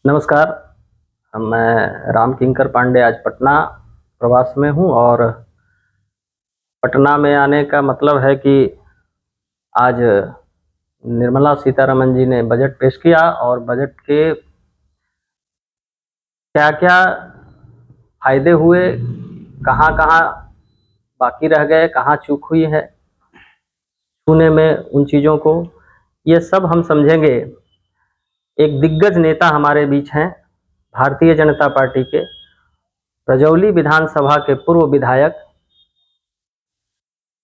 नमस्कार। मैं राम किंकर पांडे आज पटना प्रवास में हूँ और पटना में आने का मतलब है कि आज निर्मला सीतारमण जी ने बजट पेश किया और बजट के क्या-क्या फायदे हुए, कहाँ-कहाँ बाकी रह गए, कहाँ चूक हुई है छूने में उन चीज़ों को, ये सब हम समझेंगे। एक दिग्गज नेता हमारे बीच हैं, भारतीय जनता पार्टी के रजौली विधानसभा के पूर्व विधायक,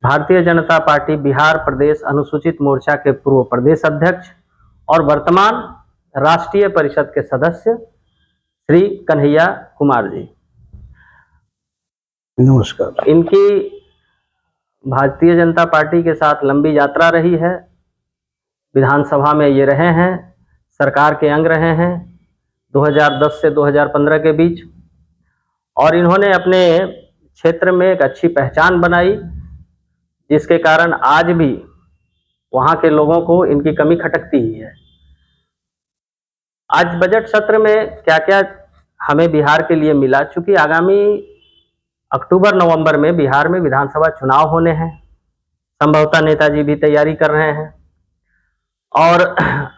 भारतीय जनता पार्टी बिहार प्रदेश अनुसूचित मोर्चा के पूर्व प्रदेश अध्यक्ष और वर्तमान राष्ट्रीय परिषद के सदस्य श्री कन्हैया कुमार जी। नमस्कार। इनकी भारतीय जनता पार्टी के साथ लंबी यात्रा रही है। विधानसभा में ये रहे हैं, सरकार के अंग रहे हैं 2010 से 2015 के बीच, और इन्होंने अपने क्षेत्र में एक अच्छी पहचान बनाई, जिसके कारण आज भी वहाँ के लोगों को इनकी कमी खटकती ही है। आज बजट सत्र में क्या-क्या हमें बिहार के लिए मिला, चूँकि आगामी अक्टूबर-नवंबर में बिहार में विधानसभा चुनाव होने हैं, संभवतः नेताजी भी तैयारी कर रहे हैं और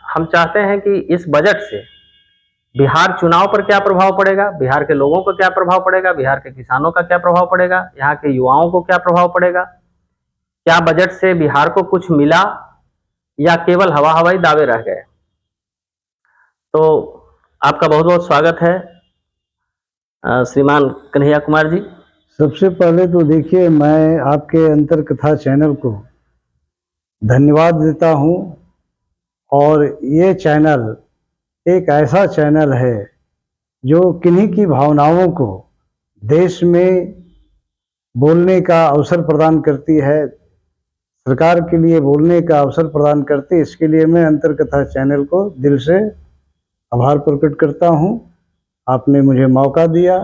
हम चाहते हैं कि इस बजट से बिहार चुनाव पर क्या प्रभाव पड़ेगा, बिहार के लोगों को क्या प्रभाव पड़ेगा, बिहार के किसानों का क्या प्रभाव पड़ेगा, यहाँ के युवाओं को क्या प्रभाव पड़ेगा, क्या बजट से बिहार को कुछ मिला या केवल हवा-हवाई दावे रह गए। तो आपका बहुत-बहुत स्वागत है श्रीमान कन्हैया कुमार जी। सबसे पहले तो देखिए, मैं आपके अंतरकथा चैनल को धन्यवाद देता हूं, और ये चैनल एक ऐसा चैनल है जो किन्हीं की भावनाओं को देश में बोलने का अवसर प्रदान करती है, सरकार के लिए बोलने का अवसर प्रदान करती है। इसके लिए मैं अंतरकथा चैनल को दिल से आभार प्रकट करता हूं। आपने मुझे मौका दिया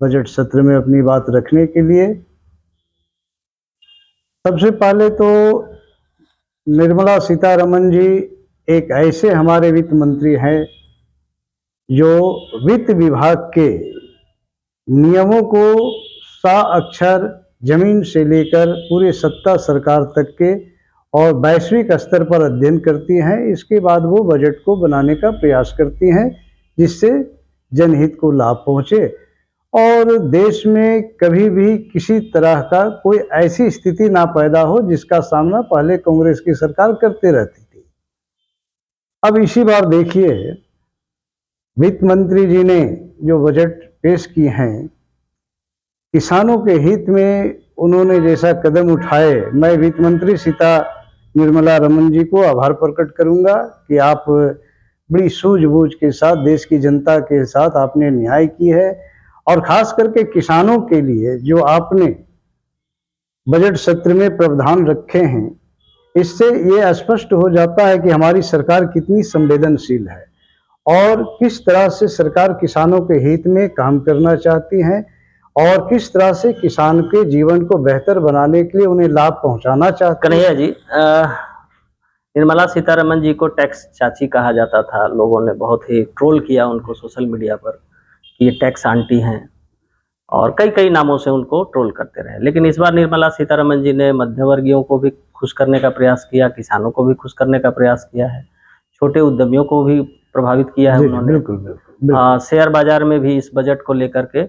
बजट सत्र में अपनी बात रखने के लिए। सबसे पहले तो निर्मला सीतारमण जी एक ऐसे हमारे वित्त मंत्री हैं जो वित्त विभाग के नियमों को साअक्षर जमीन से लेकर पूरे सत्ता सरकार तक के और वैश्विक स्तर पर अध्ययन करती हैं। इसके बाद वो बजट को बनाने का प्रयास करती हैं जिससे जनहित को लाभ पहुँचे और देश में कभी भी किसी तरह का कोई ऐसी स्थिति ना पैदा हो जिसका सामना पहले कांग्रेस की सरकार करते रहती थी। अब इसी बार देखिए, वित्त मंत्री जी ने जो बजट पेश किए हैं, किसानों के हित में उन्होंने जैसा कदम उठाए, मैं वित्त मंत्री निर्मला रमन जी को आभार प्रकट करूंगा कि आप बड़ी सूझबूझ के साथ देश की जनता के साथ आपने न्याय की है, और खास करके किसानों के लिए जो आपने बजट सत्र में प्रावधान रखे हैं, इससे ये स्पष्ट हो जाता है कि हमारी सरकार कितनी संवेदनशील है और किस तरह से सरकार किसानों के हित में काम करना चाहती है और किस तरह से किसान के जीवन को बेहतर बनाने के लिए उन्हें लाभ पहुंचाना चाहती है। कन्हैया जी, निर्मला सीतारमण जी को टैक्स चाची कहा जाता था। लोगों ने बहुत ही ट्रोल किया उनको सोशल मीडिया पर कि ये टैक्स आंटी हैं, और कई कई नामों से उनको ट्रोल करते रहे। लेकिन इस बार निर्मला सीतारमण जी ने मध्यवर्गीयों को भी खुश करने का प्रयास किया, किसानों को भी खुश करने का प्रयास किया है, छोटे उद्यमियों को भी प्रभावित किया है उन्होंने। बिल्कुल। शेयर बाजार में भी इस बजट को लेकर के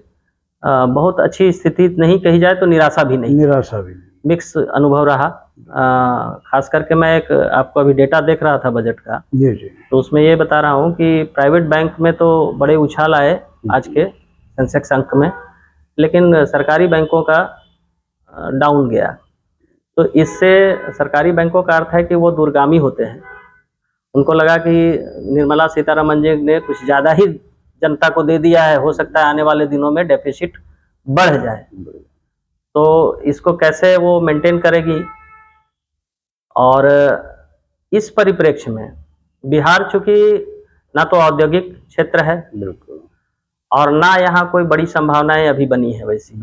बहुत अच्छी स्थिति नहीं कही जाए तो निराशा भी नहीं, मिक्स अनुभव रहा। खास करके मैं एक आपको अभी डेटा देख रहा था बजट का, जी, तो उसमें ये बता रहा हूँ कि प्राइवेट बैंक में तो बड़े उछाल आए आज के सेंसेक्स अंक में, लेकिन सरकारी बैंकों का डाउन गया। तो इससे सरकारी बैंकों का अर्थ है कि वो दूरगामी होते हैं। उनको लगा कि निर्मला सीतारमण जी ने कुछ ज़्यादा ही जनता को दे दिया है, हो सकता है आने वाले दिनों में डेफिसिट बढ़ जाए, तो इसको कैसे वो मेंटेन करेगी। और इस परिप्रेक्ष्य में बिहार चूंकि ना तो औद्योगिक क्षेत्र है और ना यहाँ कोई बड़ी संभावनाएं अभी बनी है, वैसी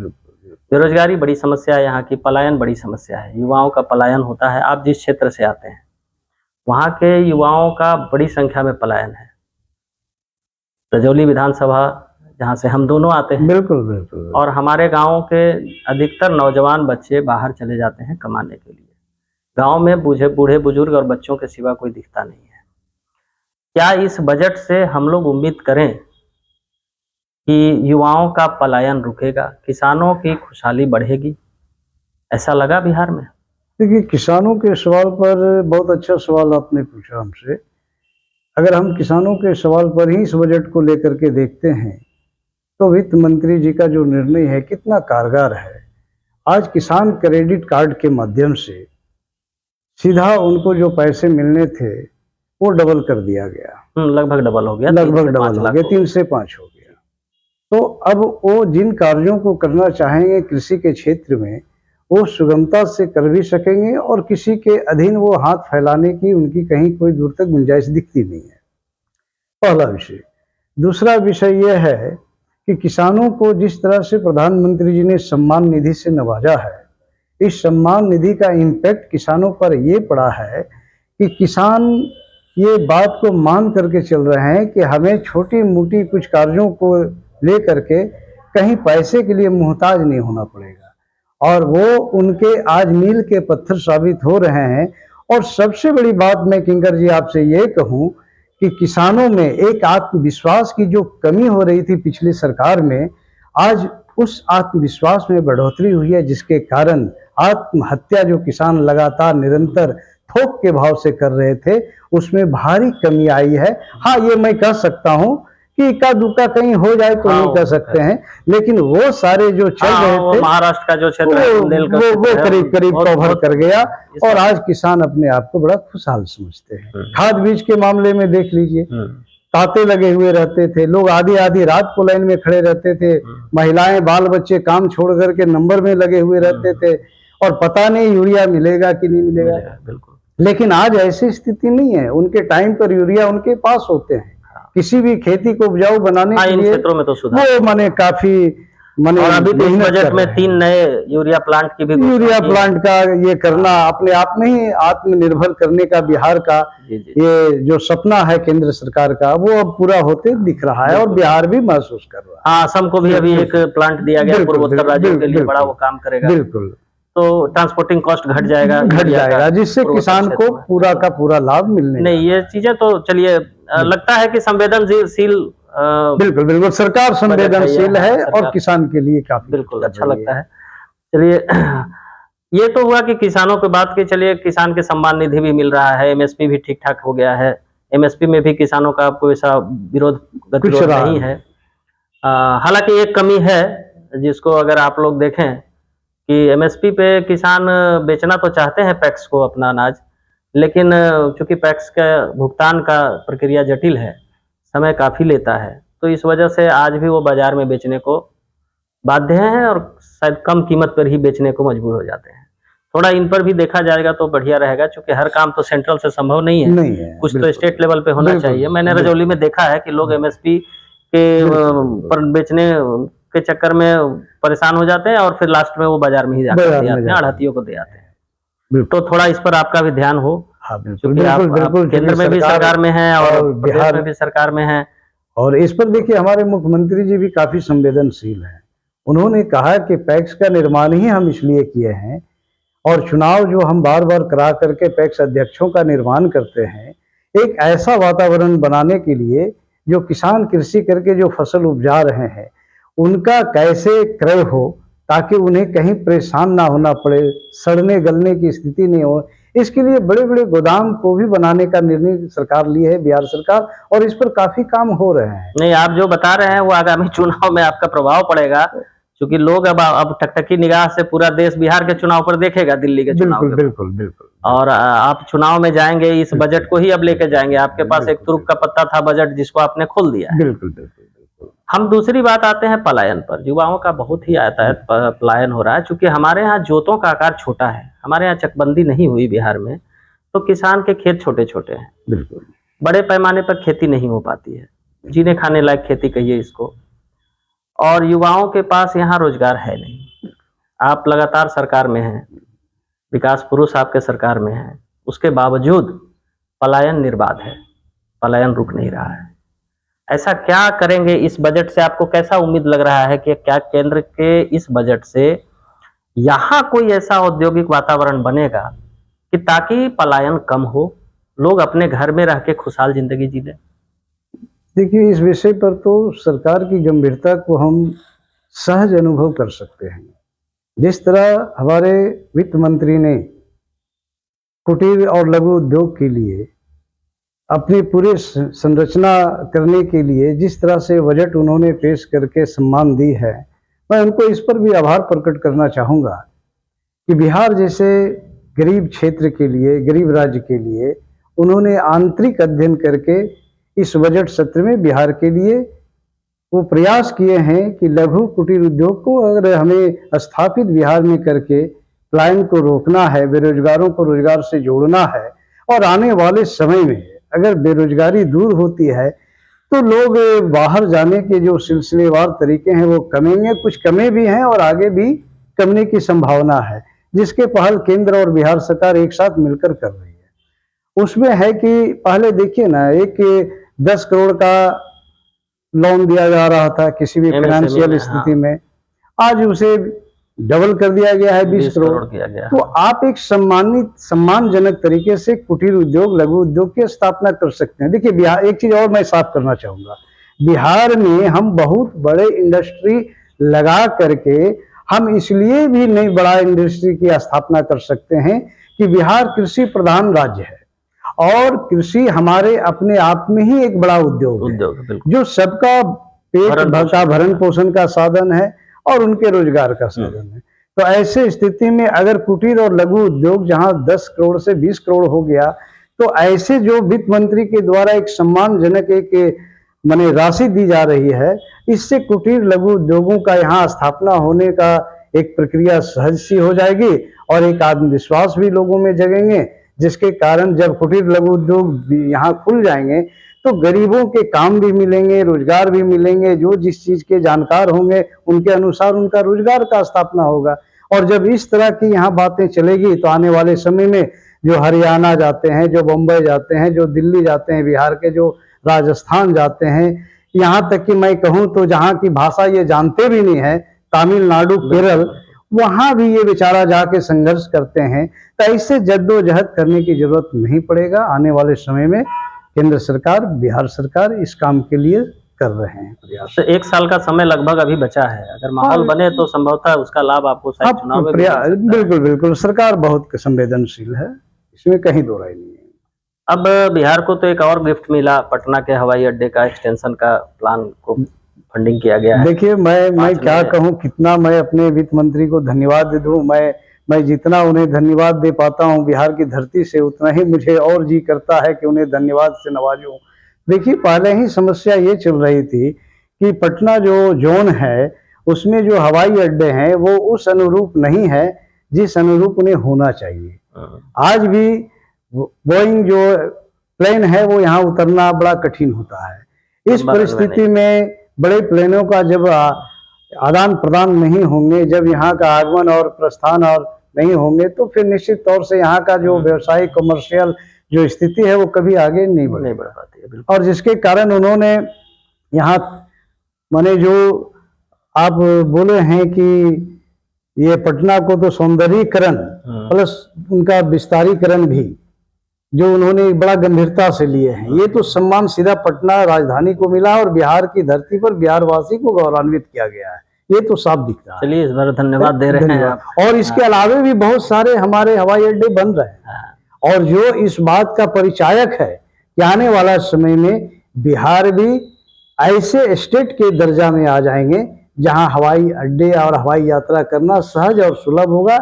बेरोजगारी बड़ी समस्या है, यहाँ की पलायन बड़ी समस्या है, युवाओं का पलायन होता है। आप जिस क्षेत्र से आते हैं वहाँ के युवाओं का बड़ी संख्या में पलायन है। रजौली विधानसभा जहाँ से हम दोनों आते हैं, बिल्कुल बिल्कुल। और हमारे गाँव के अधिकतर नौजवान बच्चे बाहर चले जाते हैं कमाने के लिए। गाँव में बूढ़े बुजुर्ग और बच्चों के सिवा कोई दिखता नहीं है। क्या इस बजट से हम लोग उम्मीद करें कि युवाओं का पलायन रुकेगा, किसानों की खुशहाली बढ़ेगी? ऐसा लगा बिहार में? देखिए, किसानों के सवाल पर बहुत अच्छा सवाल आपने पूछा हमसे। अगर हम किसानों के सवाल पर ही इस बजट को लेकर के देखते हैं तो वित्त मंत्री जी का जो निर्णय है कितना कारगर है। आज किसान क्रेडिट कार्ड के माध्यम से सीधा उनको जो पैसे मिलने थे वो डबल कर दिया गया। लगभग डबल हो गया, लगभग डबल हो गया, 3 से 5 हो गया। तो अब वो जिन कार्यों को करना चाहेंगे कृषि के क्षेत्र में, वो सुगमता से कर भी सकेंगे और किसी के अधीन वो हाथ फैलाने की उनकी कहीं कोई दूर तक गुंजाइश दिखती नहीं है। पहला विषय। दूसरा विषय यह है कि किसानों को जिस तरह से प्रधानमंत्री जी ने सम्मान निधि से नवाजा है, इस सम्मान निधि का इम्पैक्ट किसानों पर ये पड़ा है कि किसान ये बात को मान करके चल रहे हैं कि हमें छोटी मोटी कुछ कार्यों को ले करके कहीं पैसे के लिए मोहताज नहीं होना पड़ेगा, और वो उनके आज मील के पत्थर साबित हो रहे हैं। और सबसे बड़ी बात मैं किंकर जी आपसे ये कहूँ कि किसानों में एक आत्मविश्वास की जो कमी हो रही थी पिछली सरकार में, आज उस आत्मविश्वास में बढ़ोतरी हुई है, जिसके कारण आत्महत्या जो किसान लगातार निरंतर थोक के भाव से कर रहे थे उसमें भारी कमी आई है। हाँ, ये मैं कह सकता हूँ कि इक्का दुक्का कहीं हो जाए तो नहीं कह सकते हैं, लेकिन वो सारे जो चल रहे थे महाराष्ट्र का जो क्षेत्र है, वो करीब करीब कवर कर गया और आज किसान अपने आप को बड़ा खुशहाल समझते हैं। खाद बीज के मामले में देख लीजिए, तांते लगे हुए रहते थे, लोग आधी आधी रात को लाइन में खड़े रहते थे, महिलाएं बाल बच्चे काम छोड़ करके नंबर में लगे हुए रहते थे और पता नहीं यूरिया मिलेगा कि नहीं मिलेगा। बिल्कुल। लेकिन आज ऐसी स्थिति नहीं है, उनके टाइम पर यूरिया उनके पास होते हैं। किसी भी खेती को उपजाऊ बनाने के लिए क्षेत्रों में तो सुधार वो माने काफी माने, और अभी तो इस बजट में 3 नए यूरिया प्लांट की भी यूरिया प्लांट का ये करना, अपने आप में ही आत्मनिर्भर करने का बिहार का ये जो सपना है केंद्र सरकार का, वो अब पूरा होते दिख रहा है और बिहार भी महसूस कर रहा है। हाँ, असम को भी अभी एक प्लांट दिया गया पूर्वोत्तर राज्यों के लिए, बड़ा वो काम करेगा। बिल्कुल। तो ट्रांसपोर्टिंग कॉस्ट घट जाएगा जिससे किसान को पूरा का पूरा लाभ मिलने नहीं। ये चीजें तो चलिए लगता है कि संवेदनशील, बिल्कुल बिल्कुल सरकार संवेदनशील है और किसान के लिए काफी बिल्कुल अच्छा लगता है। चलिए ये तो हुआ कि किसानों की बात की। चलिए, किसान के सम्मान निधि भी मिल रहा है, एमएसपी भी ठीक ठाक हो गया है। एमएसपी में भी किसानों का कोई ऐसा विरोध गतिरोध नहीं है। हालांकि एक कमी है जिसको अगर आप लोग देखें कि एमएसपी पे किसान बेचना तो चाहते हैं पैक्स को अपना अनाज, लेकिन चूंकि पैक्स का भुगतान का प्रक्रिया जटिल है, समय काफी लेता है, तो इस वजह से आज भी वो बाजार में बेचने को बाध्य हैं और शायद कम कीमत पर ही बेचने को मजबूर हो जाते हैं। थोड़ा इन पर भी देखा जाएगा तो बढ़िया रहेगा, क्योंकि हर काम तो सेंट्रल से संभव नहीं है, कुछ तो स्टेट लेवल पे होना चाहिए। मैंने रजौली में देखा है कि लोग एमएसपी के पर बेचने के चक्कर में परेशान हो जाते हैं और फिर लास्ट में वो बाजार में ही जाकर दे आते हैं, आढ़तियों को दे आते हैं। तो थोड़ा इस पर आपका भी ध्यान हो, क्योंकि आप केंद्र में भी सरकार में हैं और बिहार में भी सरकार में हैं। और इस पर देखिए, हमारे मुख्यमंत्री जी भी काफी संवेदनशील हैं। उन्होंने कहा कि पैक्स का निर्माण ही हम इसलिए किए हैं और चुनाव जो हम बार बार करा करके पैक्स अध्यक्षों का निर्माण करते हैं, एक ऐसा वातावरण बनाने के लिए जो किसान कृषि करके जो फसल उपजा रहे हैं उनका कैसे क्रय हो, ताकि उन्हें कहीं परेशान ना होना पड़े, सड़ने गलने की स्थिति नहीं हो। इसके लिए बड़े बड़े गोदाम को भी बनाने का निर्णय सरकार ली है, बिहार सरकार, और इस पर काफी काम हो रहे हैं। नहीं, आप जो बता रहे हैं वो आगामी चुनाव में आपका प्रभाव पड़ेगा, क्योंकि लोग अब टकटकी निगाह से पूरा देश बिहार के चुनाव पर देखेगा, दिल्ली के चुनाव। बिल्कुल बिल्कुल बिल्कुल। और आप चुनाव में जाएंगे, इस बजट को ही अब लेके जाएंगे। आपके पास एक तुरुप का पत्ता था बजट, जिसको आपने खोल दिया है। बिल्कुल बिल्कुल। हम दूसरी बात आते हैं पलायन पर। युवाओं का बहुत ही यातायात पलायन हो रहा है, क्योंकि हमारे यहाँ जोतों का आकार छोटा है, हमारे यहाँ चकबंदी नहीं हुई बिहार में, तो किसान के खेत छोटे छोटे हैं। बिल्कुल। बड़े पैमाने पर खेती नहीं हो पाती है, जीने खाने लायक खेती कहिए इसको, और युवाओं के पास यहाँ रोजगार है नहीं। आप लगातार सरकार में हैं, विकास पुरुष आपके सरकार में हैं, उसके बावजूद पलायन निर्बाध है, पलायन रुक नहीं रहा है। ऐसा क्या करेंगे इस बजट से? आपको कैसा उम्मीद लग रहा है कि क्या केंद्र के इस बजट से यहाँ कोई ऐसा औद्योगिक वातावरण बनेगा कि ताकि पलायन कम हो, लोग अपने घर में रह के खुशहाल जिंदगी जी लें? देखिए, इस विषय पर तो सरकार की गंभीरता को हम सहज अनुभव कर सकते हैं। जिस तरह हमारे वित्त मंत्री ने कुटीर और लघु उद्योग के लिए अपनी पूरी संरचना करने के लिए जिस तरह से बजट उन्होंने पेश करके सम्मान दी है, मैं उनको इस पर भी आभार प्रकट करना चाहूँगा कि बिहार जैसे गरीब क्षेत्र के लिए, गरीब राज्य के लिए उन्होंने आंतरिक अध्ययन करके इस बजट सत्र में बिहार के लिए वो प्रयास किए हैं कि लघु कुटीर उद्योग को अगर हमें स्थापित बिहार में करके पलायन को रोकना है, बेरोजगारों को रोजगार से जोड़ना है और आने वाले समय में अगर बेरोजगारी दूर होती है तो लोग बाहर जाने के जो सिलसिलेवार तरीके हैं वो कमेंगे, कुछ कमे भी हैं और आगे भी कमने की संभावना है, जिसके पहल केंद्र और बिहार सरकार एक साथ मिलकर कर रही है। उसमें है कि पहले देखिए ना, एक 10 करोड़ का लोन दिया जा रहा था किसी भी MSME फाइनेंशियल में, स्थिति हाँ, में, आज उसे डबल कर दिया गया है 20 20 करोड़। करोड़ किया गया। तो आप एक सम्मानजनक तरीके से कुटीर उद्योग, लघु उद्योग की स्थापना कर सकते हैं। देखिए बिहार, एक चीज और मैं साफ करना चाहूंगा, बिहार में हम बहुत बड़े इंडस्ट्री लगा करके हम इसलिए भी नहीं बड़ा इंडस्ट्री की स्थापना कर सकते हैं कि बिहार कृषि प्रधान राज्य है और कृषि हमारे अपने आप में ही एक बड़ा उद्योग है बिल्कुल, जो सबका पेट का भरण पोषण का साधन है और उनके रोजगार का साधन है। तो ऐसे स्थिति में अगर कुटीर और लघु उद्योग जहां 10 करोड़ से 20 करोड़ हो गया, तो ऐसे जो वित्त मंत्री के द्वारा एक सम्मानजनक एक माने राशि दी जा रही है, इससे कुटीर लघु उद्योगों का यहाँ स्थापना होने का एक प्रक्रिया सहज सी हो जाएगी और एक आत्मविश्वास भी लोगों में जगेंगे, जिसके कारण जब कुटीर लघु उद्योग यहाँ खुल जाएंगे तो गरीबों के काम भी मिलेंगे, रोजगार भी मिलेंगे, जो जिस चीज के जानकार होंगे उनके अनुसार उनका रोजगार का स्थापना होगा। और जब इस तरह की यहाँ बातें चलेगी तो आने वाले समय में जो हरियाणा जाते हैं, जो बम्बई जाते हैं, जो दिल्ली जाते हैं, बिहार के जो राजस्थान जाते हैं, यहाँ तक कि मैं कहूँ तो जहाँ की भाषा ये जानते भी नहीं है, तमिलनाडु, केरल, वहां भी ये बेचारा जाके संघर्ष करते हैं। तो इससे जद्दोजहद करने की जरूरत नहीं पड़ेगा। आने वाले समय में केंद्र सरकार, बिहार सरकार इस काम के लिए कर रहे हैं प्रयास। तो 1 साल का समय लगभग अभी बचा है, अगर माहौल बने तो संभवतः उसका लाभ आपको शायद चुनाव में भी मिल सकता है। बिल्कुल बिल्कुल, सरकार बहुत संवेदनशील है, इसमें कहीं दो राय नहीं है। अब बिहार को तो एक और गिफ्ट मिला, पटना के हवाई अड्डे का एक्सटेंशन का प्लान को फंडिंग किया गया है। देखिए मैं क्या कहूँ, कितना मैं अपने वित्त मंत्री को धन्यवाद दूं। मैं जितना उन्हें धन्यवाद दे पाता हूं बिहार की धरती से, उतना ही मुझे और जी करता है कि उन्हें धन्यवाद से नवाजूं। देखिए, पहले ही समस्या ये चल रही थी कि पटना जो जोन है उसमें जो हवाई अड्डे हैं वो उस अनुरूप नहीं है जिस अनुरूप उन्हें होना चाहिए। आज भी बोइंग जो प्लेन है वो यहाँ उतरना बड़ा कठिन होता है। इस परिस्थिति में बड़े प्लेनों का जब आदान प्रदान नहीं होंगे, जब यहाँ का आगमन और प्रस्थान और नहीं होंगे, तो फिर निश्चित तौर से यहाँ का जो व्यवसायिक कमर्शियल जो स्थिति है वो कभी आगे नहीं बढ़ पाती है। और जिसके कारण उन्होंने यहाँ माने जो आप बोले हैं कि ये पटना को तो सौंदर्यीकरण प्लस उनका विस्तारीकरण भी जो उन्होंने बड़ा गंभीरता से लिए हैं, ये तो सम्मान सीधा पटना राजधानी को मिला और बिहार की धरती पर बिहारवासी को गौरवान्वित किया गया है, ये तो साफ दिखता है। चलिए, इस बार धन्यवाद दे रहे हैं आप। और इसके अलावे भी बहुत सारे हमारे हवाई अड्डे बन रहे हैं और जो इस बात का परिचायक है कि आने वाला समय में बिहार भी ऐसे स्टेट के दर्जा में आ जाएंगे जहां हवाई अड्डे और हवाई यात्रा करना सहज और सुलभ होगा,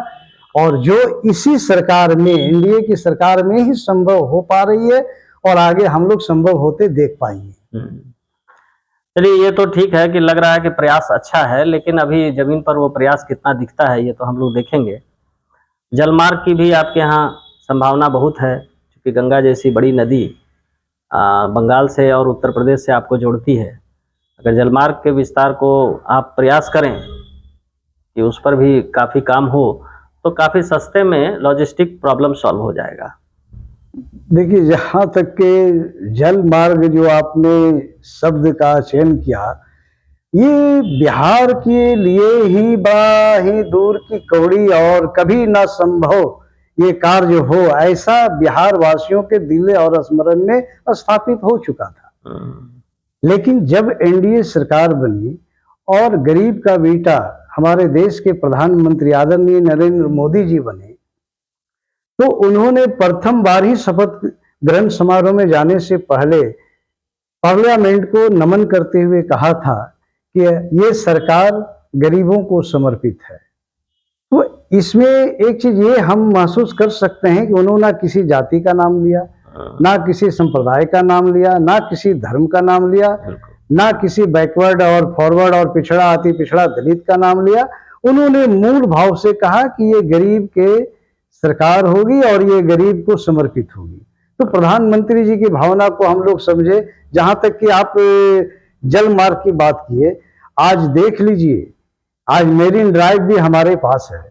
और जो इसी सरकार में, एनडीए की सरकार में ही संभव हो पा रही है और आगे हम लोग संभव होते देख पाएंगे। चलिए, ये तो ठीक है कि लग रहा है कि प्रयास अच्छा है, लेकिन अभी जमीन पर वो प्रयास कितना दिखता है ये तो हम लोग देखेंगे। जलमार्ग की भी आपके यहाँ संभावना बहुत है, क्योंकि गंगा जैसी बड़ी नदी बंगाल से और उत्तर प्रदेश से आपको जोड़ती है। अगर जलमार्ग के विस्तार को आप प्रयास करें कि उस पर भी काफ़ी काम हो तो काफ़ी सस्ते में लॉजिस्टिक प्रॉब्लम सॉल्व हो जाएगा। देखिए, जहाँ तक के जल मार्ग जो आपने शब्द का चयन किया, ये बिहार के लिए ही बड़ा ही दूर की कौड़ी और कभी ना संभव ये कार्य हो, ऐसा बिहार वासियों के दिल और स्मरण में स्थापित हो चुका था। लेकिन जब एनडीए सरकार बनी और गरीब का बेटा हमारे देश के प्रधानमंत्री आदरणीय नरेंद्र मोदी जी बने, तो उन्होंने प्रथम बार ही शपथ ग्रहण समारोह में जाने से पहले पार्लियामेंट को नमन करते हुए कहा था कि ये सरकार गरीबों को समर्पित है। तो इसमें एक चीज ये हम महसूस कर सकते हैं कि उन्होंने ना किसी जाति का नाम लिया, ना किसी संप्रदाय का नाम लिया, ना किसी धर्म का नाम लिया, ना किसी बैकवर्ड और फॉरवर्ड और पिछड़ा अति पिछड़ा दलित का नाम लिया। उन्होंने मूल भाव से कहा कि ये गरीब के सरकार होगी और ये गरीब को समर्पित होगी। तो प्रधानमंत्री जी की भावना को हम लोग समझे। जहां तक कि आप जल मार्ग की बात किए, आज देख लीजिए, आज मेरीन ड्राइव भी हमारे पास है।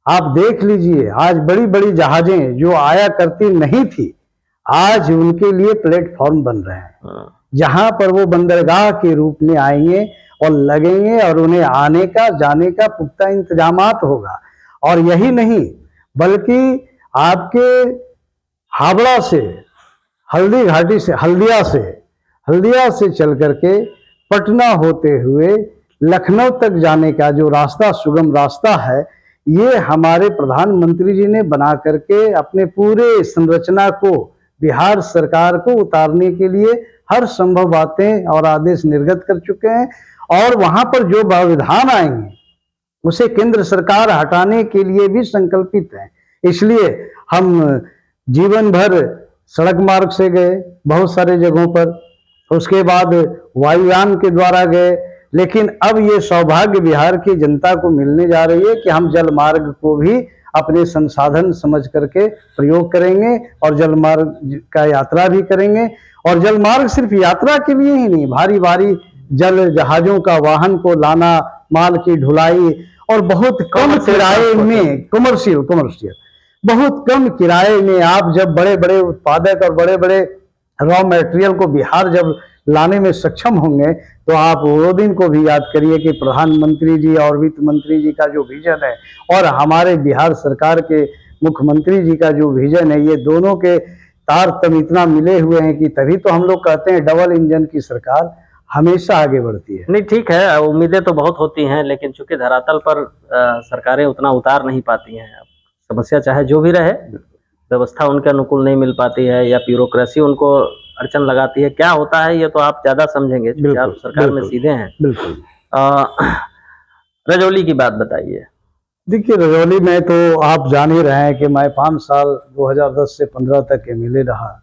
आप देख लीजिए, आज बड़ी बड़ी जहाजें जो आया करती नहीं थी, आज उनके लिए प्लेटफॉर्म बन रहे हैं, जहां पर वो बंदरगाह के रूप में आएंगे और लगेंगे और उन्हें आने का जाने का पुख्ता इंतजामात होगा। और यही नहीं, बल्कि आपके हावड़ा से, हल्दी घाटी से, हल्दिया से चल करके पटना होते हुए लखनऊ तक जाने का जो रास्ता, सुगम रास्ता है, ये हमारे प्रधानमंत्री जी ने बना करके अपने पूरे संरचना को, बिहार सरकार को उतारने के लिए हर संभव बातें और आदेश निर्गत कर चुके हैं। और वहां पर जो प्रावधान आएंगे उसे केंद्र सरकार हटाने के लिए भी संकल्पित है। इसलिए हम जीवन भर सड़क मार्ग से गए बहुत सारे जगहों पर, उसके बाद वायुयान के द्वारा गए, लेकिन अब ये सौभाग्य बिहार की जनता को मिलने जा रही है कि हम जल मार्ग को भी अपने संसाधन समझ करके प्रयोग करेंगे और जल मार्ग का यात्रा भी करेंगे। और जल मार्ग सिर्फ यात्रा के लिए ही नहीं, भारी भारी जल जहाजों का वाहन को लाना, माल की ढुलाई, और बहुत कम किराए में, कमर्शियल बहुत कम किराए में आप जब बड़े बड़े उत्पादक और बड़े बड़े रॉ मटेरियल को बिहार जब लाने में सक्षम होंगे, तो आप वो दिन को भी याद करिए कि प्रधानमंत्री जी और वित्त मंत्री जी का जो विजन है और हमारे बिहार सरकार के मुख्यमंत्री जी का जो विजन है, ये दोनों के तारतम्य इतना मिले हुए हैं कि तभी तो हम लोग कहते हैं डबल इंजन की सरकार हमेशा आगे बढ़ती है। नहीं, ठीक है, उम्मीदें तो बहुत होती हैं, लेकिन चूंकि धरातल पर सरकारें उतना उतार नहीं पाती हैं। समस्या चाहे जो भी रहे, व्यवस्था उनके अनुकूल नहीं मिल पाती है या ब्यूरोक्रेसी उनको अड़चन लगाती है। क्या होता है ये तो आप ज्यादा समझेंगे, क्योंकि आप सरकार में सीधे हैं। बिल्कुल। रजौली की बात बताइए। देखिए, रजौली में तो आप जान ही रहे हैं कि मैं 5 साल 2010 से 15 तक एमएलए रहा।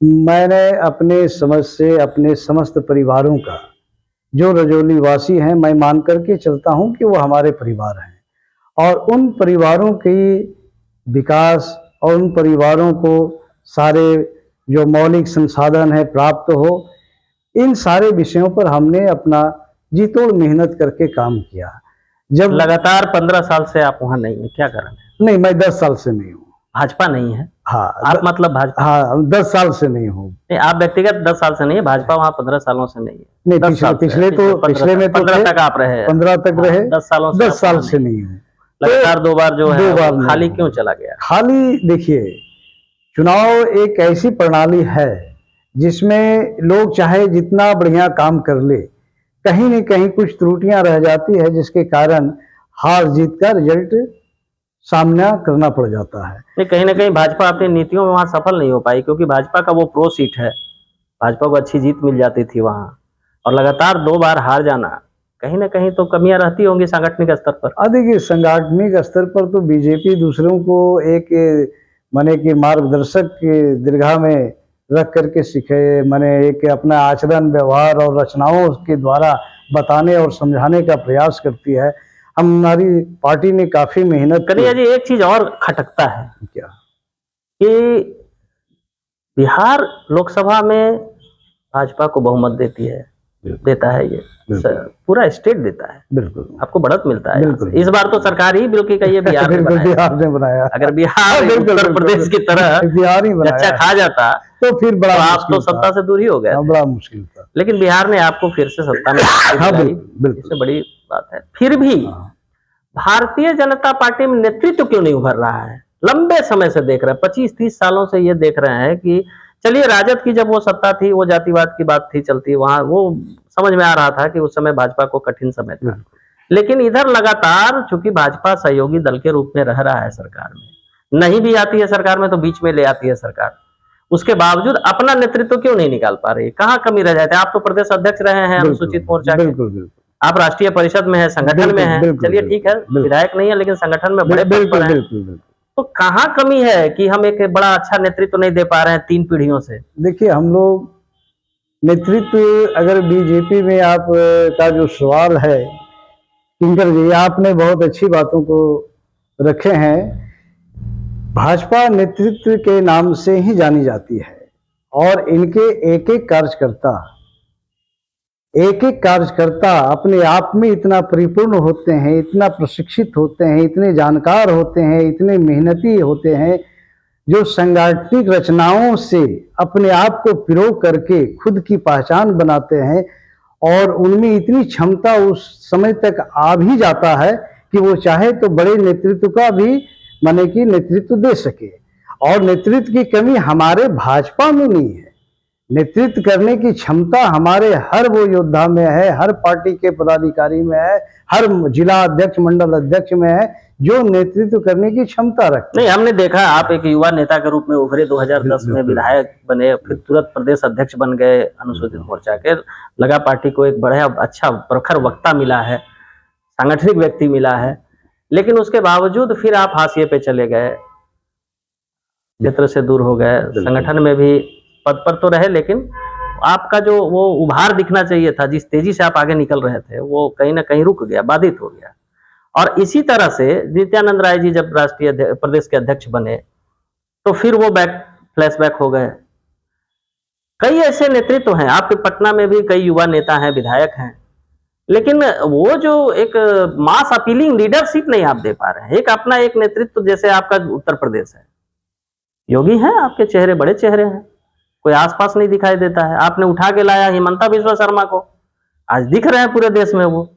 मैंने अपने समझ से अपने समस्त परिवारों का, जो रजौली वासी हैं, मैं मान करके चलता हूं कि वो हमारे परिवार हैं, और उन परिवारों की विकास और उन परिवारों को सारे जो मौलिक संसाधन है प्राप्त हो, इन सारे विषयों पर हमने अपना जी तोड़ मेहनत करके काम किया। जब लगातार 15 साल से आप वहाँ नहीं है, क्या कारण है? नहीं, मैं 10 साल से नहीं हूँ। भाजपा नहीं है? हाँ, आप मतलब भाजपा? हाँ, 10 साल से नहीं हूँ। नहीं, आप व्यक्तिगत 10 साल से नहीं है, भाजपा वहाँ 15 सालों से नहीं है। नहीं, पिछले में तो 15 तक आप रहे हैं। 15 तक रहे। 10 सालों से 10 साल से नहीं हूँ। लगातार 2 बार जो है खाली नहीं। क्यों चला गया? खाली देखिए, चुनाव एक ऐसी प्रणाली है जिसमें लोग चाहे जितना बढ़िया काम कर ले, कहीं न कहीं कुछ त्रुटियां रह जाती है, जिसके कारण हार जीत का रिजल्ट सामना करना पड़ जाता है। नहीं, कहीं ना कहीं भाजपा अपनी नीतियों में वहाँ सफल नहीं हो पाई, क्योंकि भाजपा का वो प्रो सीट है, भाजपा को अच्छी जीत मिल जाती थी वहाँ, और लगातार 2 बार हार जाना, कहीं ना कहीं तो कमियां रहती होंगी सांगठनिक स्तर पर। देखिए, सांगठनिक स्तर पर तो बीजेपी दूसरों को एक माने कि मार्गदर्शक की दीर्घा में रख करके सीखे, माने एक अपना आचरण, व्यवहार और रचनाओं के द्वारा बताने और समझाने का प्रयास करती है। हमारी पार्टी ने काफी मेहनत कन्हैया जी, एक चीज और खटकता है क्या कि बिहार लोकसभा में भाजपा को बहुमत देती है, देता है ये, पूरा स्टेट देता है, बिल्कुल आपको बढ़त मिलता है। बिल्कुल। इस बार तो सरकार ही बिल्कुल कहिए बिहार ने बिल्कुल बनाया। बिहार ने बनाया। अगर बिहार बिल्कुल, उत्तर बिल्कुल, प्रदेश की तरह बिहार ही बनाया अच्छा खा जाता तो फिर बड़ा तो आप तो मुश्किल सत्ता था। से दूर ही हो गए हाँ, थे। बड़ा मुश्किल था। लेकिन बिहार ने आपको फिर से सत्ता में हाँ, दिलाई, बिल्कुल, बिल्कुल। इससे बड़ी बात है। फिर भी हाँ, भारतीय जनता पार्टी में नेतृत्व क्यों नहीं उभर रहा है? लंबे समय से देख रहे हैं, 25-30 सालों से ये देख रहे हैं कि चलिए राजद की जब वो सत्ता थी, वो जातिवाद की बात थी चलती, वहां वो समझ में आ रहा था कि उस समय भाजपा को कठिन समय था। लेकिन इधर लगातार चूंकि भाजपा सहयोगी दल के रूप में रह रहा है सरकार में, नहीं भी आती है सरकार में तो बीच में ले आती है सरकार, उसके बावजूद अपना नेतृत्व क्यों नहीं निकाल पा रही? कहाँ कमी रह जाती है? आप तो प्रदेश अध्यक्ष रहे हैं अनुसूचित मोर्चा के, बिल्कुल बिल्कुल आप राष्ट्रीय परिषद में है, संगठन में बिल्कुल, है, बिल्कुल, चलिए ठीक है, बिल्कुल। विधायक नहीं है लेकिन संगठन में बड़े पद पर बिल्कुल हैं। बिल्कुल बिल्कुल। तो कहाँ कमी है कि हम एक बड़ा अच्छा नेतृत्व नहीं दे पा रहे हैं 3 पीढ़ियों से? देखिए हम लोग नेतृत्व अगर बीजेपी में आप का जो सवाल है किंकर जी, आपने बहुत अच्छी बातों को रखे हैं। भाजपा नेतृत्व के नाम से ही जानी जाती है और इनके एक एक कार्यकर्ता अपने आप में इतना परिपूर्ण होते हैं, इतना प्रशिक्षित होते हैं, इतने जानकार होते हैं, इतने मेहनती होते हैं, जो सांगठनिक रचनाओं से अपने आप को पिरो करके खुद की पहचान बनाते हैं और उनमें इतनी क्षमता उस समय तक आ भी जाता है कि वो चाहे तो बड़े नेतृत्व का भी माने कि नेतृत्व दे सके। और नेतृत्व की कमी हमारे भाजपा में नहीं है, नेतृत्व करने की क्षमता हमारे हर वो योद्धा में है, हर पार्टी के पदाधिकारी में है, हर जिला अध्यक्ष मंडल अध्यक्ष में है जो नेतृत्व करने की क्षमता रखते नहीं, हमने देखा आप एक युवा नेता के रूप में उभरे, 2010 में विधायक बने, फिर तुरंत प्रदेश अध्यक्ष बन गए अनुसूचित मोर्चा के, लगा पार्टी को एक बड़ा अच्छा प्रखर वक्ता मिला है, सांगठनिक व्यक्ति मिला है, लेकिन उसके बावजूद फिर आप हाशिए पे चले गए, क्षेत्र से दूर हो गए, संगठन में भी पद पर तो रहे लेकिन आपका जो वो उभार दिखना चाहिए था, जिस तेजी से आप आगे निकल रहे थे, वो कहीं ना कहीं रुक गया, बाधित हो गया। और इसी तरह से नित्यानंद राय जी जब राष्ट्रीय प्रदेश के अध्यक्ष बने तो फिर वो फ्लैशबैक हो गए। कई ऐसे नेतृत्व हैं, आपके पटना में भी कई युवा नेता हैं, विधायक हैं, लेकिन वो जो एक मास अपीलिंग लीडरशिप नहीं आप दे पा रहे हैं, एक अपना एक नेतृत्व, जैसे आपका उत्तर प्रदेश है, योगी हैं आपके चेहरे, बड़े चेहरे हैं, कोई आसपास नहीं दिखाई देता है, आपने उठा के लाया हिमंता बिस्वा शर्मा को, आज दिख रहे हैं पूरे देश में, वो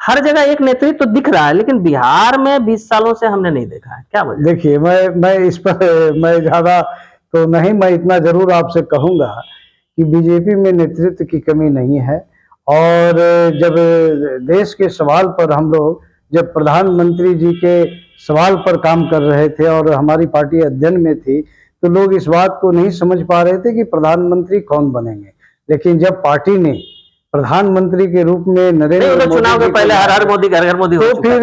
हर जगह एक नेतृत्व दिख रहा है, लेकिन बिहार में 20 सालों से हमने नहीं देखा है, क्या वजह? देखिए मैं इस पर मैं ज्यादा तो नहीं, मैं इतना जरूर आपसे कहूंगा कि बीजेपी में नेतृत्व की कमी नहीं है। और जब देश के सवाल पर हम लोग जब प्रधानमंत्री जी के सवाल पर काम कर रहे थे और हमारी पार्टी अध्ययन में थी तो लोग इस बात को नहीं समझ पा रहे थे कि प्रधानमंत्री कौन बनेंगे, लेकिन जब पार्टी ने प्रधानमंत्री के रूप में नरेंद्र मोदी चुनाव के पहले हर हर मोदी घर घर मोदी तो फिर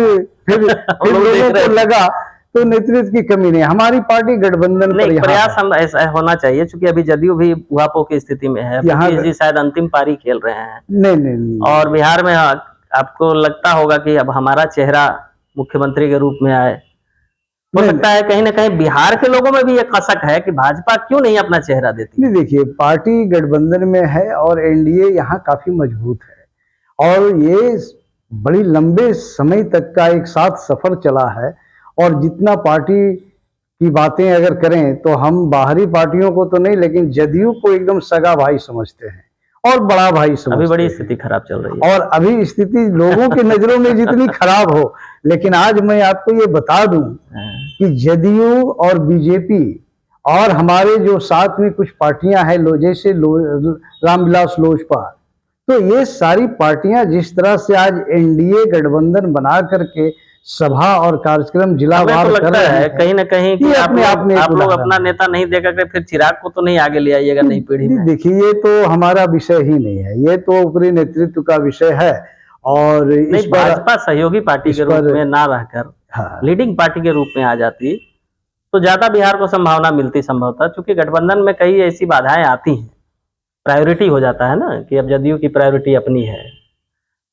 लोगों को लगा तो नेतृत्व की कमी नहीं, हमारी पार्टी गठबंधन पर प्रयास हम ऐसा होना चाहिए, क्योंकि अभी जदयू भी उहापोह की स्थिति में है, जी शायद अंतिम पारी खेल रहे हैं। नहीं। और बिहार में आपको लगता होगा कि अब हमारा चेहरा मुख्यमंत्री के रूप में आए, हो सकता है कहीं ना कहीं बिहार के लोगों में भी ये कसक है कि भाजपा क्यों नहीं अपना चेहरा देती? नहीं, देखिए पार्टी गठबंधन में है और एनडीए यहाँ काफी मजबूत है और ये बड़ी लंबे समय तक का एक साथ सफर चला है। और जितना पार्टी की बातें अगर करें तो हम बाहरी पार्टियों को तो नहीं, लेकिन जदयू को एकदम सगा भाई समझते हैं और बड़ा भाई समझते हैं। अभी बड़ी स्थिति खराब चल रही है और अभी स्थिति लोगों की नजरों में जितनी खराब हो, लेकिन आज मैं आपको ये बता दूं कि जदयू और बीजेपी और हमारे जो साथ में कुछ पार्टियां हैं जैसे रामविलास लोजपा, तो ये सारी पार्टियां जिस तरह से आज एनडीए गठबंधन बना करके सभा और कार्यक्रम जिलावार तो लगता है कहीं ना कहीं कि आप लोग अपना नेता नहीं देकर फिर चिराग को तो नहीं आगे ले आइएगा नई पीढ़ी में। देखिए ये तो हमारा विषय ही नहीं है, ये तो ऊपरी नेतृत्व का विषय है। और इस भाजपा सहयोगी पार्टी के रूप में ना रहकर लीडिंग पार्टी के रूप में आ जाती तो ज्यादा बिहार को संभावना मिलती संभवतः, क्योंकि गठबंधन में कई ऐसी बाधाएं आती हैं, प्रायोरिटी हो जाता है ना कि अब जदयू की प्रायोरिटी अपनी है,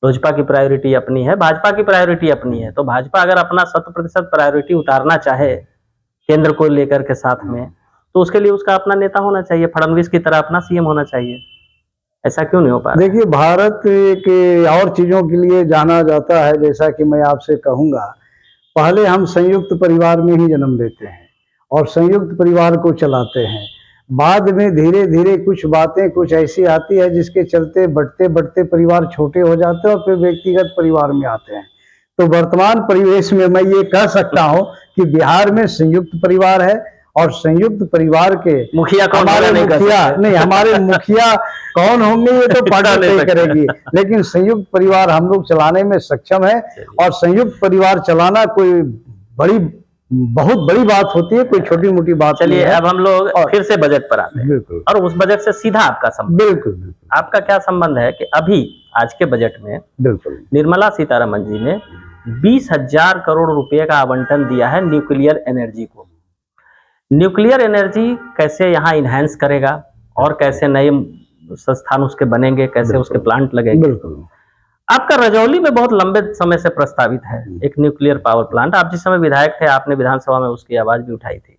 लोजपा की प्रायोरिटी अपनी है, भाजपा की प्रायोरिटी अपनी है। तो भाजपा अगर अपना 100% प्रायोरिटी उतारना चाहे केंद्र को लेकर के साथ में, तो उसके लिए उसका अपना नेता होना चाहिए, फडणवीस की तरह अपना सीएम होना चाहिए। ऐसा क्यों नहीं हो पा रहा? देखिए, भारत के और चीजों के लिए जाना जाता है, जैसा कि मैं आपसे कहूंगा, पहले हम संयुक्त परिवार में ही जन्म लेते हैं और संयुक्त परिवार को चलाते हैं। बाद में धीरे धीरे कुछ बातें कुछ ऐसी आती है जिसके चलते बढ़ते बढ़ते परिवार छोटे हो जाते हैं और फिर व्यक्तिगत परिवार में आते हैं। तो वर्तमान परिवेश में मैं ये कह सकता हूँ कि बिहार में संयुक्त परिवार है और संयुक्त परिवार के मुखिया कौन हमारे होगा नहीं कह मुखिया सकते। नहीं, हमारे मुखिया कौन होंगे ये तो पार्टी नहीं तय सकते। करेगी, लेकिन संयुक्त परिवार हम लोग चलाने में सक्षम है। और संयुक्त परिवार चलाना कोई बड़ी बहुत बड़ी बात होती है, कोई छोटी मोटी बात नहीं चलिए है। अब हम लोग और- फिर से बजट पर आते हैं बिल्कुल और उस बजट से सीधा आपका संबंध, बिल्कुल बिल्कुल आपका क्या संबंध है कि अभी आज के बजट में बिल्कुल निर्मला सीतारमन जी ने 20,000 करोड़ रुपए का आवंटन दिया है न्यूक्लियर एनर्जी को। न्यूक्लियर एनर्जी कैसे यहाँ इनहेंस करेगा और कैसे नए संस्थान उसके बनेंगे, कैसे उसके प्लांट लगेंगे। बिल्कुल आपका रजौली में बहुत लंबे समय से प्रस्तावित है एक न्यूक्लियर पावर प्लांट। आप जिस समय विधायक थे आपने विधानसभा में उसकी आवाज भी उठाई थी।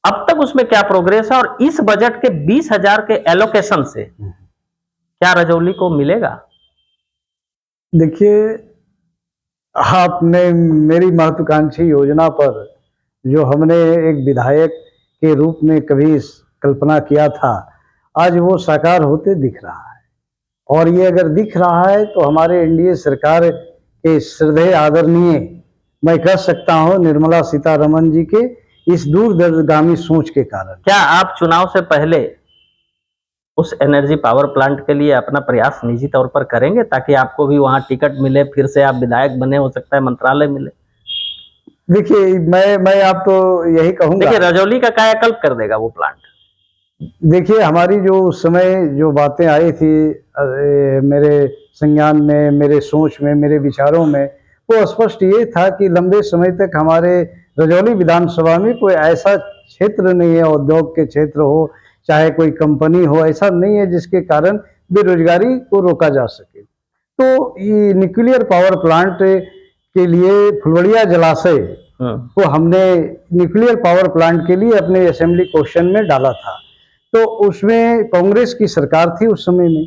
अब तक उसमें क्या प्रोग्रेस है और इस बजट के 20,000 के एलोकेशन से क्या रजौली को मिलेगा? देखिए, आपने मेरी महत्वाकांक्षी योजना पर जो हमने एक विधायक के रूप में कभी कल्पना किया था, आज वो साकार होते दिख रहा है। और ये अगर दिख रहा है तो हमारे एनडीए सरकार के श्रद्धेय आदरणीय, मैं कह सकता हूँ, निर्मला सीतारमन जी के इस दूरगामी सोच के कारण। क्या आप चुनाव से पहले उस एनर्जी पावर प्लांट के लिए अपना प्रयास निजी तौर पर करेंगे ताकि आपको भी वहां टिकट मिले, फिर से आप विधायक बने, हो सकता है मंत्रालय मिले? देखिए, मैं आप तो यही कहूंगा, देखिए रजौली का कायाकल्प कर देगा वो प्लांट। देखिए हमारी जो उस समय जो बातें आई थी मेरे संज्ञान में, मेरे सोच में, मेरे विचारों में, वो स्पष्ट ये था कि लंबे समय तक हमारे रजौली विधानसभा में कोई ऐसा क्षेत्र नहीं है, उद्योग के क्षेत्र हो चाहे कोई कंपनी हो, ऐसा नहीं है जिसके कारण बेरोजगारी को रोका जा सके। तो ये न्यूक्लियर पावर प्लांट के लिए फुलवड़िया जलाशय को हमने न्यूक्लियर पावर प्लांट के लिए अपने असेंबली क्वेश्चन में डाला था। तो उसमें कांग्रेस की सरकार थी उस समय में,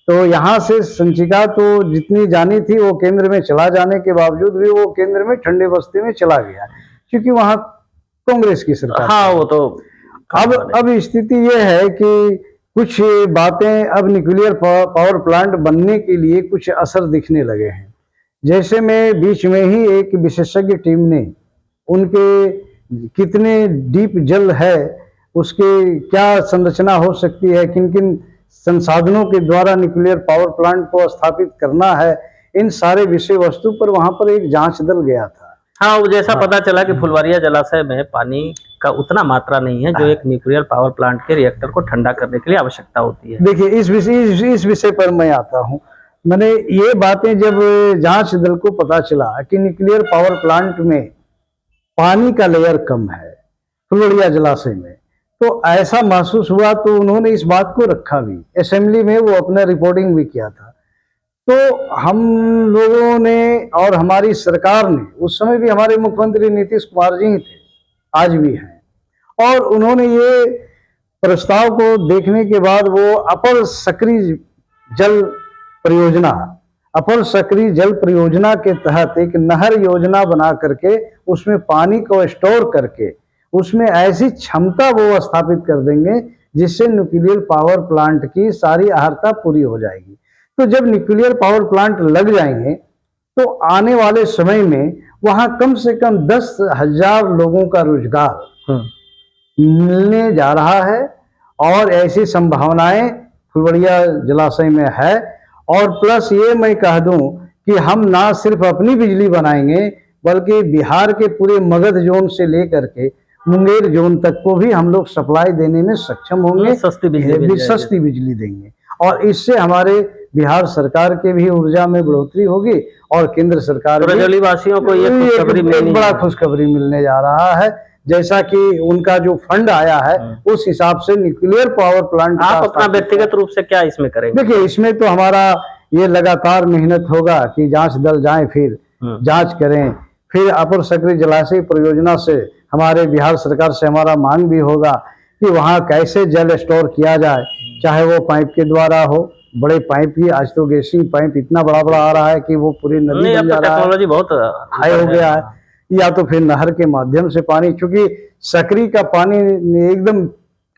तो यहाँ से संचिका तो जितनी जानी थी वो केंद्र में चला जाने के बावजूद भी वो केंद्र में ठंडे बस्ती में चला गया क्योंकि वहाँ कांग्रेस की सरकार। हाँ, वो तो अब स्थिति ये है कि कुछ बातें अब न्यूक्लियर पावर प्लांट बनने के लिए कुछ असर दिखने लगे हैं। जैसे में बीच में ही एक विशेषज्ञ टीम ने उनके कितने डीप जल है, उसके क्या संरचना हो सकती है, किन किन संसाधनों के द्वारा न्यूक्लियर पावर प्लांट को स्थापित करना है, इन सारे विषय वस्तु पर वहां पर एक जांच दल गया था। हाँ, वो जैसा पता चला कि फुलवारिया जलाशय में पानी का उतना मात्रा नहीं है जो एक न्यूक्लियर पावर प्लांट के रिएक्टर को ठंडा करने के लिए आवश्यकता होती है। देखिए, इस विषय पर मैं आता हूँ। मैंने ये बातें जब जांच दल को पता चला कि न्यूक्लियर पावर प्लांट में पानी का लेयर कम है फुलवड़िया जलाशय में, तो ऐसा महसूस हुआ, तो उन्होंने इस बात को रखा भी असेंबली में, वो अपना रिपोर्टिंग भी किया था। तो हम लोगों ने और हमारी सरकार ने, उस समय भी हमारे मुख्यमंत्री नीतीश कुमार जी ही थे, आज भी हैं, और उन्होंने ये प्रस्ताव को देखने के बाद वो अपर सक्रिय जल परियोजना के तहत एक नहर योजना बना करके उसमें पानी को स्टोर करके उसमें ऐसी क्षमता वो स्थापित कर देंगे जिससे न्यूक्लियर पावर प्लांट की सारी अहर्ता पूरी हो जाएगी। तो जब न्यूक्लियर पावर प्लांट लग जाएंगे तो आने वाले समय में वहां कम से कम 10,000 लोगों का रोजगार मिलने जा रहा है और ऐसी संभावनाएं फुलवड़िया जलाशय में है। और प्लस ये मैं कह दूं कि हम ना सिर्फ अपनी बिजली बनाएंगे बल्कि बिहार के पूरे मगध जोन से लेकर के मुंगेर जोन तक को भी हम लोग सप्लाई देने में सक्षम होंगे, सस्ती बिजली देंगे, और इससे हमारे बिहार सरकार के भी ऊर्जा में बढ़ोतरी होगी और केंद्र सरकार तो रजौली वासियों को ये खुशखबरी एक बड़ा खुशखबरी मिलने जा रहा है। जैसा कि उनका जो फंड आया है उस हिसाब से न्यूक्लियर पावर प्लांट आप अपना व्यक्तिगत रूप से क्या इसमें करेंगे? देखिए, इसमें तो हमारा ये लगातार मेहनत होगा कि जांच दल जाएं, फिर जांच करें, फिर अपर सक्रिय जलाशय परियोजना से हमारे बिहार सरकार से हमारा मांग भी होगा कि वहाँ कैसे जल स्टोर किया जाए, चाहे वो पाइप के द्वारा हो, बड़े पाइप की, आज तो गैसिंग पाइप इतना बड़ा बड़ा आ रहा है कि वो पूरी नदी नहीं, बन अब जा तो रहा है, टेक्नोलॉजी बहुत हाई हो गया है। या तो फिर नहर के माध्यम से पानी, चूंकि सकरी का पानी एकदम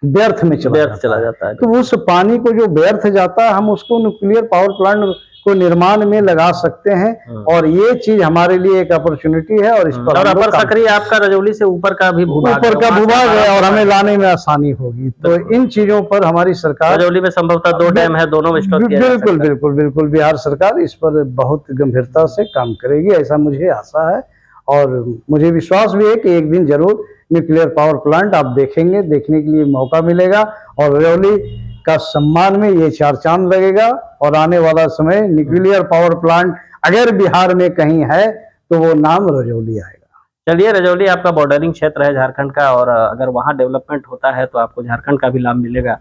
व्यर्थ में चला जाता है। तो उस पानी को जो व्यर्थ जाता है, हम उसको न्यूक्लियर पावर प्लांट को निर्माण में लगा सकते हैं, और ये चीज हमारे लिए एक अपॉर्चुनिटी है। और इस पर और अपर सकरी आपका रजौली से ऊपर का भी भूभाग है और हमें लाने में आसानी होगी। तो इन चीजों पर हमारी सरकार, रजौली में संभवतः 2 डैम है, दोनों में स्टोर किया जा सकता है। बिल्कुल बिल्कुल बिहार सरकार इस पर बहुत गंभीरता से काम करेगी, ऐसा मुझे आशा है। और मुझे विश्वास भी है कि एक दिन जरूर न्यूक्लियर पावर प्लांट आप देखेंगे, देखने के लिए मौका मिलेगा, और रजौली का सम्मान में ये 4 चांद लगेगा। और आने वाला समय न्यूक्लियर पावर प्लांट अगर बिहार में कहीं है तो वो नाम रजौली आएगा। चलिए, रजौली आपका बॉर्डरिंग क्षेत्र है झारखंड का, और अगर वहाँ डेवलपमेंट होता है तो आपको झारखंड का भी लाभ मिलेगा।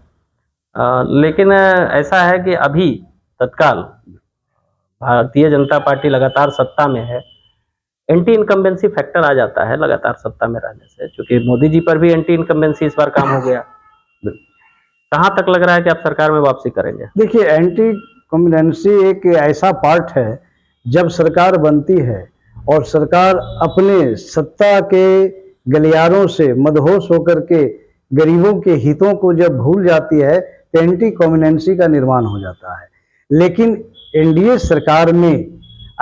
लेकिन ऐसा है कि अभी तत्काल भारतीय जनता पार्टी लगातार सत्ता में है, एंटी इनकम्बेंसी फैक्टर आ जाता है लगातार सत्ता में रहने से, क्योंकि मोदी जी पर भी एंटी इनकम्बेंसी इस बार काम हो गया। कहाँ तक लग रहा है कि आप सरकार में वापसी करेंगे? देखिए, एंटी कम्बेंसी एक ऐसा पार्ट है, जब सरकार बनती है और सरकार अपने सत्ता के गलियारों से मदहोश होकर के गरीबों के हितों को जब भूल जाती है, तो एंटी कम्बेंसी का निर्माण हो जाता है। लेकिन एनडीए सरकार में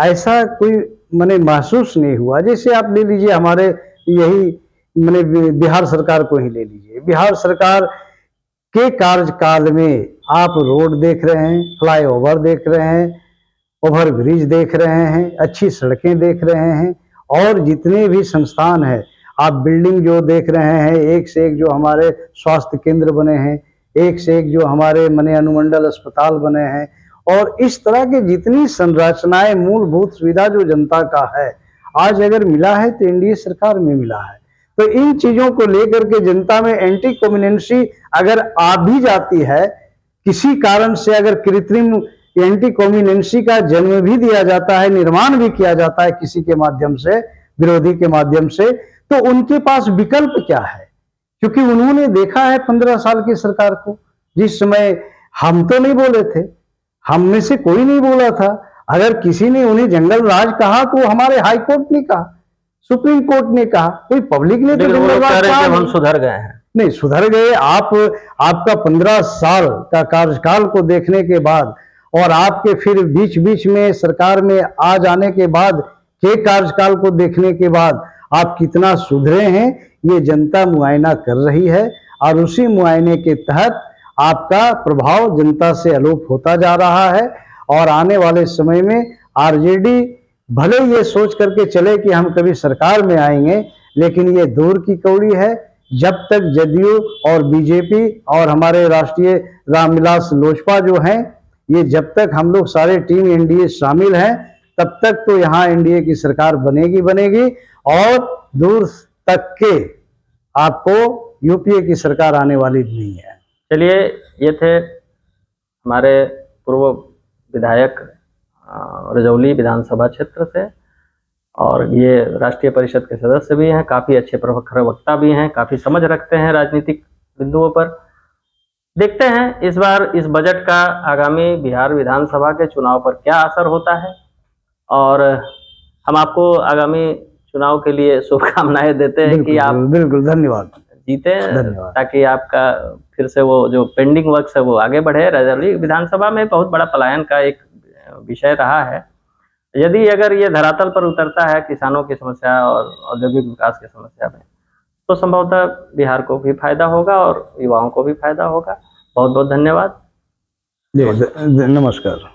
ऐसा कोई मैंने महसूस नहीं हुआ। जैसे आप ले लीजिए, हमारे यही मैंने बिहार सरकार को ही ले लीजिए। बिहार सरकार के कार्यकाल में आप रोड देख रहे हैं, फ्लाईओवर देख रहे हैं, ओवर ब्रिज देख रहे हैं, अच्छी सड़कें देख रहे हैं, और जितने भी संस्थान हैं, आप बिल्डिंग जो देख रहे हैं, एक से एक जो हमारे स्वास्थ्य केंद्र बने हैं, एक से एक जो हमारे मने अनुमंडल अस्पताल बने हैं, और इस तरह के जितनी संरचनाएं, मूलभूत सुविधा जो जनता का है, आज अगर मिला है तो एनडीए सरकार में मिला है। तो इन चीजों को लेकर के जनता में एंटी कम्युनेंसी अगर आ भी जाती है, किसी कारण से अगर कृत्रिम एंटी कम्युनेंसी का जन्म भी दिया जाता है, निर्माण भी किया जाता है किसी के माध्यम से, विरोधी के माध्यम से, तो उनके पास विकल्प क्या है? क्योंकि उन्होंने देखा है 15 साल की सरकार को, जिस समय हम तो नहीं बोले थे, हम में से कोई नहीं बोला था। अगर किसी ने उन्हें जंगल राज कहा तो हमारे हाई कोर्ट ने कहा, सुप्रीम कोर्ट ने कहा, कोई पब्लिक ने तो जंगल राज कहा हम सुधर गए हैं। नहीं, सुधर गए। आपका 15 साल का कार्यकाल को देखने के बाद, और आपके फिर बीच बीच में सरकार में आ जाने के बाद के कार्यकाल को देखने के बाद आप कितना सुधरे हैं, ये जनता मुआयना कर रही है। और उसी मुआयने के तहत आपका प्रभाव जनता से अलोप होता जा रहा है। और आने वाले समय में आरजेडी भले ये सोच करके चले कि हम कभी सरकार में आएंगे, लेकिन ये दूर की कौड़ी है। जब तक जदयू और बीजेपी और हमारे राष्ट्रीय रामविलास लोजपा जो हैं, ये जब तक हम लोग सारे टीम एनडीए शामिल हैं, तब तक तो यहाँ एनडीए की सरकार बनेगी, और दूर तक के आपको यूपीए की सरकार आने वाली नहीं है। चलिए, ये थे हमारे पूर्व विधायक रजौली विधानसभा क्षेत्र से, और ये राष्ट्रीय परिषद के सदस्य भी हैं, काफ़ी अच्छे प्रखर वक्ता भी हैं, काफ़ी समझ रखते हैं राजनीतिक बिंदुओं पर। देखते हैं इस बार इस बजट का आगामी बिहार विधानसभा के चुनाव पर क्या असर होता है, और हम आपको आगामी चुनाव के लिए शुभकामनाएं देते हैं कि आप बिल्कुल धन्यवाद जीते, ताकि आपका फिर से वो जो पेंडिंग वर्क है वो आगे बढ़े। रजौली विधानसभा में बहुत बड़ा पलायन का एक विषय रहा है। यदि अगर ये धरातल पर उतरता है किसानों की समस्या और औद्योगिक विकास की समस्या में, तो संभवतः बिहार को भी फायदा होगा और युवाओं को भी फायदा होगा। बहुत बहुत धन्यवाद। नमस्कार।